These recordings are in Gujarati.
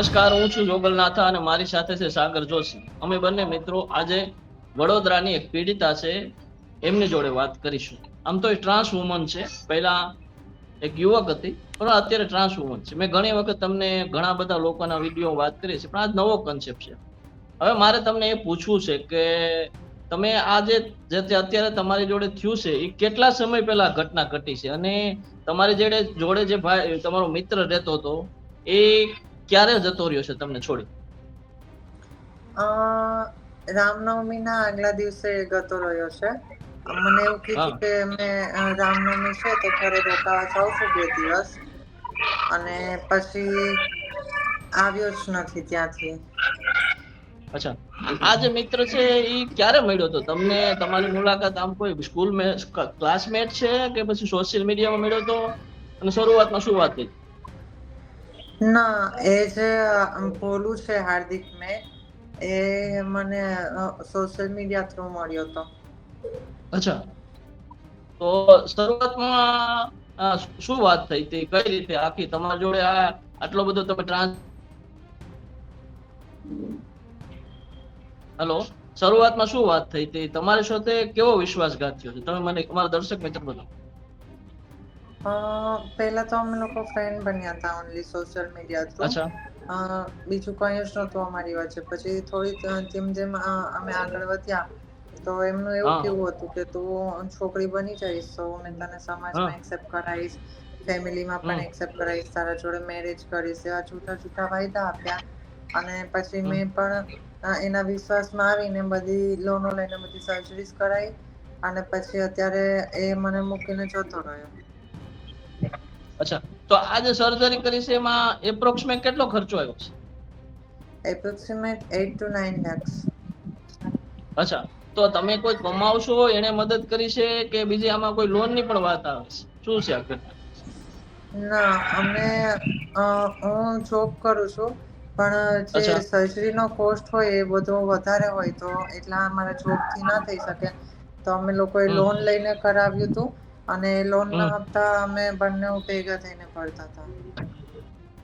નમસ્કાર, હું છું જોગલનાથા અને મારી સાથે છે સાગર જોશી. અમે બંને મિત્રો આજે વડોદરાની એક પીડિતા છે એમની જોડે વાત કરીશું. આમ તો એ ટ્રાન્સ વુમન છે, પહેલા એક યુવક હતી પણ અત્યારે ટ્રાન્સ વુમન છે. મેં ઘણી વખત તમને ઘણા બધા લોકોના વિડીયો વાત કરી છે, પણ આજ નવો કોન્સેપ્ટ છે. હવે મારે તમને એ પૂછવું છે કે તમે આ જે અત્યારે તમારી જોડે થયું છે એ કેટલા સમય પહેલા ઘટના ઘટી છે, અને તમારી જોડે જે ભાઈ તમારો મિત્ર રહેતો હતો એ ક્યારે જતો રહ્યો છે તમને છોડી? રામનવમીના આગલા દિવસે ગતો રહ્યો છે. મને એવું કીધું હા. કે રામનવમી છે તો ઘરે રોકાવા જાઉં છું 2 દિવસ, અને પછી આવ્યો જ નથી ત્યાંથી. અચ્છા, આ જે મિત્ર છે એ ક્યારે મળ્યો હતો તમને? તમારી મુલાકાત આમ કોઈ સ્કૂલ ક્લાસમેટ છે કે પછી સોશિયલ મીડિયામાં મળ્યો હતો? અને શરૂઆતમાં શું વાત થઈ? ના, એ જે ભોલું છે હાર્દિક એ મને સોશિયલ મીડિયા થ્રુ મળ્યો હતો. અચ્છા, તો શરૂઆતમાં શું વાત થઈ હતી? કઈ રીતે આખી તમારી જોડે આટલો બધો તમે હેલો, શરૂઆતમાં શું વાત થઈ હતી? તમારી સાથે કેવો વિશ્વાસઘાત થયો છે? તમે મને તમારા દર્શક મિત્ર બતાવો. પહેલા તો અમે લોકો ફ્રેન્ડ બન્યા હતા ઓનલી સોશિયલ મીડિયા થ્રુ. અચ્છા. બીજું કંઈ જ નહોતું અમારી વચ્ચે. પછી થોડી જેમ જેમ અમે આગળ વધ્યા તો એમનું એવું હા. કેવું હતું કે તું છોકરી બની જઈશ તો મેં તને હા. સમાજમાં એક્સેપ્ટ કરાવીશ, ફેમિલીમાં હમ. પણ એક્સેપ્ટ કરાવીશ, તારા જોડે મેરેજ કરીશ, એવા જૂઠા જૂઠા વાયદા આપ્યા. અને પછી હમ. મેં પણ એના વિશ્વાસમાં આવીને બધી લોનો લઈને બધી સર્જરીસ કરાવી, અને પછી અત્યારે એ મને મૂકીને જતો રહ્યો. અચ્છા, તો આ જે સર્જરી કરી છે એમાં એપ્રોક્સિમેટ કેટલો ખર્ચો આવ્યો છે? Approximate 8 to 9 lakhs. અચ્છા, તો તમે કોઈ કમાવશો એને મદદ કરી છે કે બીજી આમાં કોઈ લોન ની પણ વાત આવે છે? શું છે આ ઘટના? ના, હું જોબ કરું છું, પણ જે અચ્છા. સર્જરીનો કોસ્ટ હોય એ બધો વધારે હોય તો એટલા અમારા જોબથી ના થઈ શકે. તો અમે લોકોએ હમ. લોન લઈને કરાવ્યું હતું, અને હમ. લોનના હપ્તા અમે બંને ભેગા થઈને ભરતા હતા.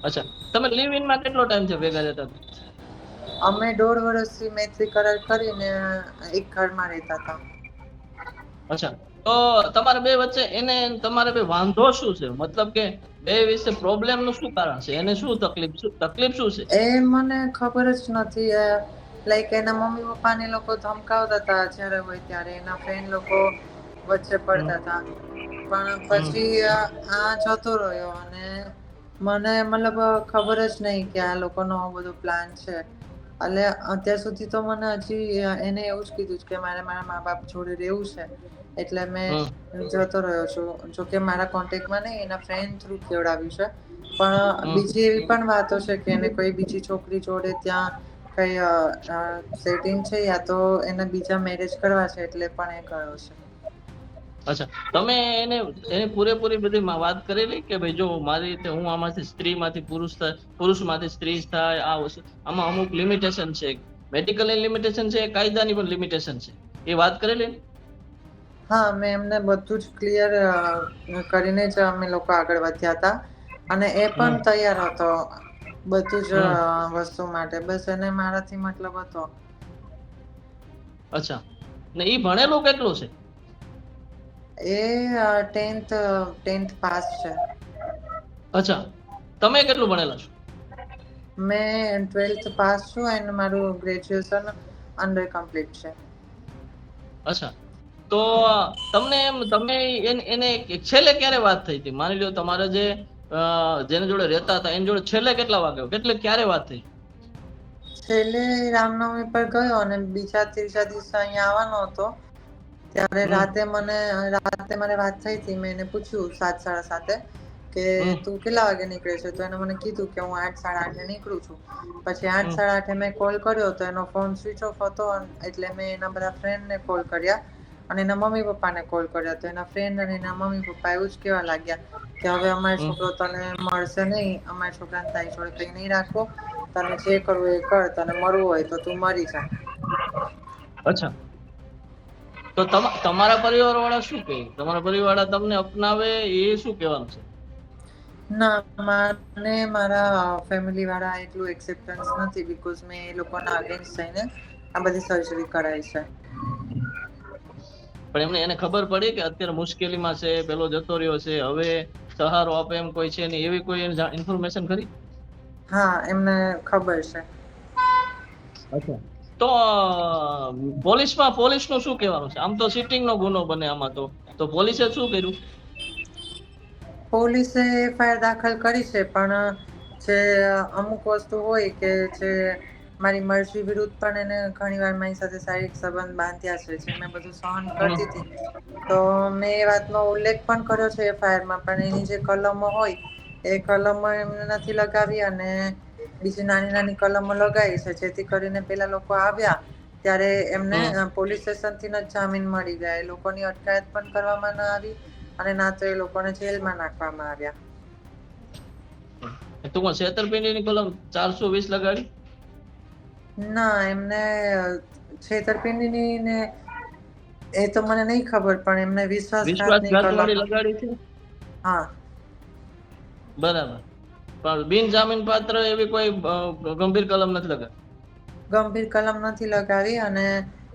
અચ્છા, તમે લિવ ઇનમાં કેટલો ટાઈમ થી ભેગા રહેતા હતા? અમે 1.5 વર્ષથી મૈત્રી કરાર કરીને એક ઘરમાં રહેતા હતા. અચ્છા, તો તમારા બે વચ્ચે તમારે બે વાંધો શું છે? મતલબ કે બે વિશે પ્રોબ્લેમ નું શું કારણ છે? એને શું તકલીફ શું છે? એ મને ખબર જ નથી. લાઈક એના મમ્મી પપ્પા ને લોકો ધમકાવતા હતા જયારે હોય ત્યારે, એના ફ્રેન્ડ લોકો વચ્ચે હમ. પડતા હતા. પણ હમ. પછી આ જતો રહ્યો, અને મને મતલબ ખબર જ નહી કે આ લોકો નો બધો પ્લાન છે. એટલે અત્યાર સુધી તો મને હજી એને એવું જ કીધું કે મારે મારા મા બાપ જોડે રહેવું છે. એટલે મેં હમ. જતો રહ્યો છું. જોકે મારા કોન્ટેક્ટમાં નહીં, એના ફ્રેન્ડ થ્રુ કેવડાવ્યું છે. પણ હમ. બીજી એવી પણ વાતો છે કે એને કોઈ બીજી છોકરી જોડે ત્યાં કઈ સેટિંગ છે, યા તો એને બીજા મેરેજ કરવા છે, એટલે પણ એ ગયો છે. અચ્છા, તમે એને પૂરેપૂરી બધી વાત કરેલી કે ભાઈ જો મારી રીતે હું આમાંથી સ્ત્રી માંથી પુરુષ માંથી સ્ત્રી થાય, આમાં અમુક લિમિટેશન છે, મેડિકલ લિમિટેશન છે, કાયદાની પણ લિમિટેશન છે, એ વાત કરેલી? હા, મેં એમને બધું જ ક્લિયર કરીને જ અમે લોકો આગળ વધ્યા હતા. અને એ પણ હમ. તૈયાર હતો બધું જ હમ. વસ્તુ માટે. બસ એને મારાથી મતલબ હતો. અચ્છા, ને ઈ ભણેલું કેટલું છે? એ 10th પાસ છે. અચ્છા, તમે કેટલું ભણેલા છો? મેં 12th પાસ છું, અને મારું ગ્રેજ્યુએશન અંડર કમ્પ્લીટ છે. અચ્છા, તો તમે એને છેલ્લે ક્યારે વાત થઈ હતી? માની લો તમારે જેની જોડે રહેતા હતા એની જોડે છેલ્લે કેટલા વાગે ક્યારે વાત થઈ? છેલ્લે રામનવમી પર ગયો, અને બીજા ત્રીજા દિવસે અહિયાં આવવાનો હતો. ત્યારે હમ. રાતે મને વાત થઈ હતી. મેં એને પૂછ્યું 7, 7:30 કે હમ. તું કેટલા વાગે નીકળે છે? તો એને મને કીધું કે હું 8, 8:30 નીકળું છું. પછી 8, હમ. 8:30 મેં કોલ કર્યો તો એનો ફોન સ્વિચ ઓફ હતો, એટલે મેં એના બધા ફ્રેન્ડને કોલ કર્યા, અને એના મમ્મી પપ્પાને કોલ કર્યો. તો એના ફ્રેન્ડ અને એના મમ્મી પપ્પા એવું જ કેવા લાગ્યા કે હવે અમારો હમ. છોકરો તને મળશે નહીં, અમારા છોકરાને તારી જોડે કઈ નહીં રાખવો, તને જે કરવું એ કર, તને મરવું હોય તો તું મરી જા. અચ્છા, તો તમારા પરિવાર વાળા શું કહે? તમારા પરિવાર વાળા તમને અપનાવે એ શું કહેવાનું છે? ના, મને મારા ફેમિલી વાળા એટલું એક્સેપ્ટન્સ નથી, બીકોઝ મેં એ લોકોના અગેન્સ્ટ થઈને આ બધી સર્જરી કરાઈ છે. પણ એમને એને ખબર પડી કે અત્યારે મુશ્કેલીમાં છે, પેલો જતો રહ્યો છે, હવે સહારો આપે એમ કોઈ છે નહીં, એવી કોઈ ઇન્ફોર્મેશન ખરી? હા, એમને ખબર છે. અચ્છા. તો પોલીસનું શું કહેવાનું છે? આમ તો સિટિંગનો ગુનો બને આમાં તો પોલીસે શું કર્યું? પોલીસે એફઆઈઆર દાખલ કરી છે, પણ જે અમુક વસ્તુ હોય કે જે મારી મરજી વિરુદ્ધ પણ એને ઘણીવાર મારી સાથે શારીરિક સંબંધ બાંધ્યા છે, જે મેં બધું સહન હમ. કરતી હતી. તો મેં એ વાતનો ઉલ્લેખ પણ કર્યો છે એફઆઈઆરમાં, પણ એની જે કલમો હોય એ કલમો એમને નથી લગાવી, અને બીજી નાની નાની કલમો લગાવી છે, જેથી કરીને પેલા લોકો આવ્યા ત્યારે એમને હમ. પોલીસ સ્ટેશનથી જ જામીન મળી ગયા. એ લોકોની અટકાયત પણ કરવામાં ન આવી, અને ના તો એ લોકોને જેલમાં નાખવામાં આવ્યા. તું કોણ છેતરપિંડીની કલમ 420 લગાડી? ના, એમને છેતરપિંડીની ને એ તો મને નહીં ખબર, પણ એમને વિશ્વાસઘાતની કલમ. વિશ્વાસઘાત લગાડી છે? હા. બરાબર. પણ બિનજામીન પાત્ર એવી કોઈ ગંભીર કલમ નથી લગાડી? ગંભીર કલમ નથી લગાવી, અને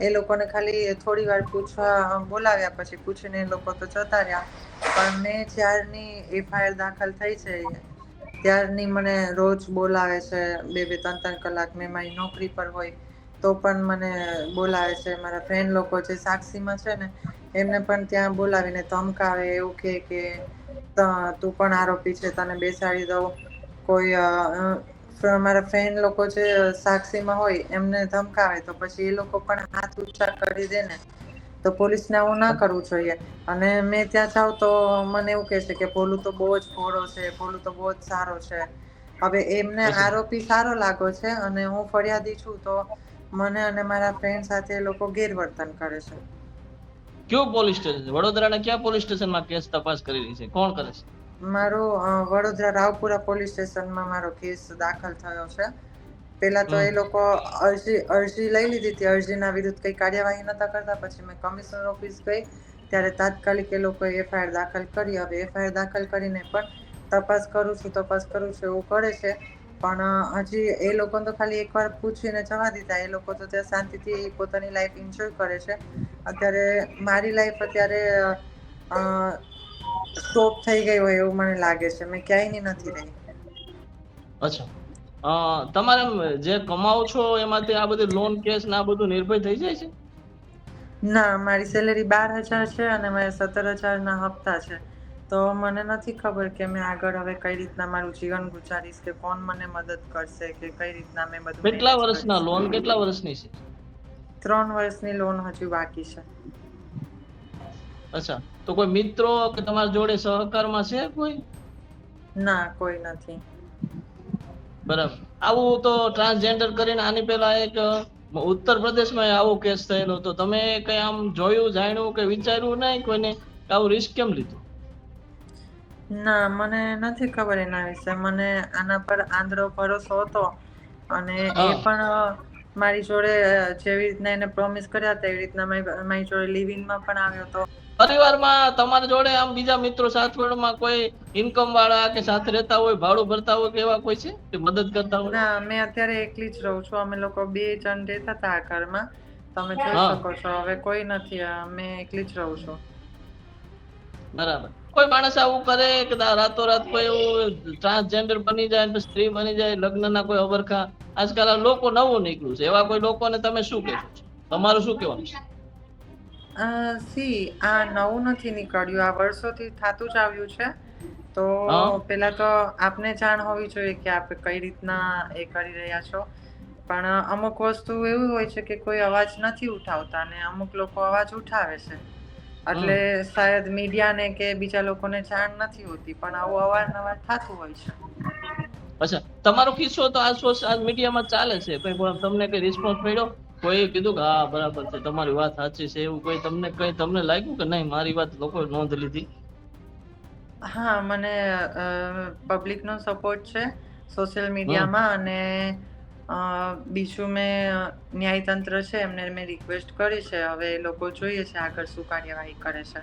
એ લોકોને ખાલી થોડી વાર પૂછવા બોલાવ્યા, પછી પૂછીને એ લોકો તો જતા રહ્યા. પણ મેં જ્યારની એફઆઈઆર દાખલ થઈ છે ત્યારની મને રોજ બોલાવે છે, 2-2 3-3 કલાક. મેં મારી નોકરી પર હોય તો પણ મને બોલાવે છે. મારા ફ્રેન્ડ લોકો જે સાક્ષીમાં છે ને એમને પણ ત્યાં બોલાવીને ધમકાવે, એવું કે તું પણ આરોપી છે, તને બેસાડી દઉં. કોઈ મારા ફ્રેન્ડ લોકો જે સાક્ષીમાં હોય એમને ધમકાવે તો પછી એ લોકો પણ હાથ ઊંચા કરી દે ને, તો પોલીસને આવું ના કરવું જોઈએ. અને મેં ત્યાં જાઉં તો મને એવું કહે છે કે ભોલું તો બહુ જ ભોળો છે, ભોલું તો બહુ જ સારો છે. હવે એમને અચ્છા. આરોપી સારો લાગો છે, અને હું ફરિયાદી છું, તો મને અને મારા ફ્રેન્ડ સાથે એ લોકો ગેરવર્તન કરે છે. કયું પોલીસ સ્ટેશન? વડોદરાના કયા પોલીસ સ્ટેશનમાં કેસ તપાસ કરી રહી છે? કોણ કરે છે? મારો વડોદરા રાવપુરા પોલીસ સ્ટેશનમાં મારો કેસ દાખલ થયો છે. પેલા તો હમ. એ લોકો અરજી લઈ લીધી હતી. અરજીના વિરુદ્ધ કઈ કાર્યવાહી નતા કરતા. પછી મેં કમિશનર ઓફિસ ગઈ ત્યારે તાત્કાલિક એ લોકોએ એફઆઈઆર દાખલ કરી. હવે એફઆઈઆર દાખલ કરીને પણ તપાસ કરું છું એવું કરે છે. પણ હજી એ લોકોને તો ખાલી એકવાર પૂછીને જવા દીધા. એ લોકો તો ત્યાં શાંતિથી પોતાની લાઈફ એન્જોય કરે છે. અત્યારે મારી લાઈફ અત્યારે સ્ટોપ થઈ ગઈ હોય એવું મને લાગે છે. મેં ક્યાંયની નથી રહી. અચ્છા. તમારે જે કમાવો છો એમાંથી આ બધી લોન કેસ ને આ બધું નિર્ભય થઈ જાય છે? ના, મારી સેલેરી 12,000 છે, અને મારે 17,000 ના હપ્તા છે. તો મને નથી ખબર કે મેં આગળ હવે કઈ રીતના મારું જીવન ગુજારીશ, કે કોણ મને મદદ કરશે, કે કઈ રીતના મેં બધું કેટલા મેનેજ વર્ષના કરીશ. લોન કેટલા વર્ષની છે? 3 વર્ષની લોન હજુ બાકી છે. અચ્છા. તો કોઈ મિત્રો કે તમારા જોડે સહકારમાં છે કોઈ? ના, કોઈ નથી. બરાબર. આવું તો ટ્રાન્સજેન્ડર કરીને આની પેલા એક ઉત્તર પ્રદેશમાં આવો કેસ થયેલો હતો. તમે કઈ આમ જોયું, જાણ્યું કે વિચાર્યું નહીં કોઈને આવું રિસ્ક કેમ લીધું? ના, મને નથી ખબર એના વિશે. મને આના પર આંધળો ભરોસો હતો, અને એ હા. પણ મારી જોડે જેવી રીતના એને પ્રોમિસ કર્યા હતા એવી રીતના મારી જોડે લિવ ઇનમાં પણ આવ્યો હતો. પરિવારમાં તમારા જોડે આમ બીજા મિત્રો સાથમાં કોઈ ઇન્કમ વાળા કે સાથે રહેતા હોય, ભાડું ભરતા હોય કે એવા કોઈ છે કે મદદ કરતા હોય? ના, મેં અત્યારે એકલી જ રહું છું. અમે લોકો 2 જણ રહેતા હતા આ ઘરમાં. તમે જોઈ હા. શકો છો. હવે કોઈ નથી. મેં એકલી જ રહું છું. બરાબર. કોઈ માણસ આવું કરે કે રાતોરાત કોઈ એવું ટ્રાન્સજેન્ડર બની જાય, ને સ્ત્રી બની જાય, લગ્નના કોઈ અબરખા આજકાલ આ લોકો નવું નીકળ્યું છે. એવા કોઈ લોકોને તમે શું કહેશો? તમારું શું કહેવાનું છે? આ નવું નથી નીકળ્યું. આ વર્ષોથી થતું જ આવ્યું છે. તો હા. પેલા તો આપને જાણ હોવી જોઈએ કે આપ કઈ રીતના એ કરી રહ્યા છો. પણ અમુક વસ્તુ એવું હોય છે કે કોઈ અવાજ નથી ઉઠાવતા, અને અમુક લોકો અવાજ ઉઠાવે છે. હમ. એટલે શાયદ મીડિયાને કે બીજા લોકોને જાણ નથી હોતી, પણ આવું અવારનવાર થતું હોય છે. અચ્છા. તમારો કિસ્સો તો આ સોશિયલ મીડિયામાં ચાલે છે. કઈ તમને કઈ રિસ્પોન્સ મળ્યો? કોઈ કીધું કે હા બરાબર છે, તમારી વાત સાચી છે, એવું કોઈ તમને લાગ્યું કે નહીં મારી વાત લોકોએ નોંધ લીધી? હા, મને પબ્લિકનો સપોર્ટ છે સોશિયલ હમ. મીડિયામાં. અને બીજું મેં ન્યાયતંત્ર છે એમને મેં રિક્વેસ્ટ કરી છે. હવે એ લોકો જોઈએ છે આગળ શું કાર્યવાહી કરે છે.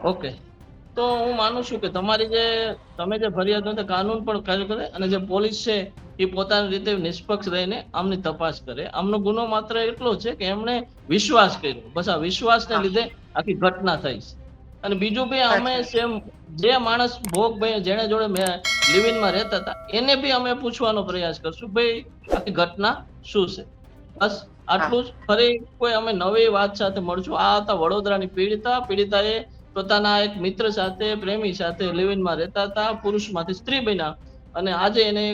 ઓકે. તો હું માનું છું કે તમારી જે તમે જે ફરિયાદ નોંધે કાનૂન પણ કાર્ય કરે અને જે પોલીસ છે એ પોતાની રીતે નિષ્પક્ષ રહીને આમની તપાસ કરે. આમનો ગુનો માત્ર એટલો છે કે એમણે વિશ્વાસ કર્યો. બસ આ વિશ્વાસને હા લીધે આખી ઘટના થઈ છે. અને બીજું બી અમે સાચી વાત સેમ જે માણસ ભોગ ભાઈ જેને જોડે મેં લિવિનમાં રહેતા હતા એને બી અમે પૂછવાનો પ્રયાસ કરશું ભાઈ આખી ઘટના શું છે. બસ હા આટલું જ. ફરી કોઈ અમે નવી વાત સાથે મળશું. આ હતા વડોદરાની પીડિતા. પીડિતાએ પોતાના એક મિત્ર સાથે પ્રેમી સાથે લિવિનમાં રહેતા હતા. પુરુષમાંથી સ્ત્રી બન્યા અને આજે એને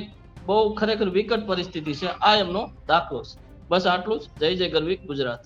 બહુ ખરેખર વિકટ પરિસ્થિતિ છે. આ એમનો દાખલો છે. બસ આટલું જ. જય જય ગરવી ગુજરાત.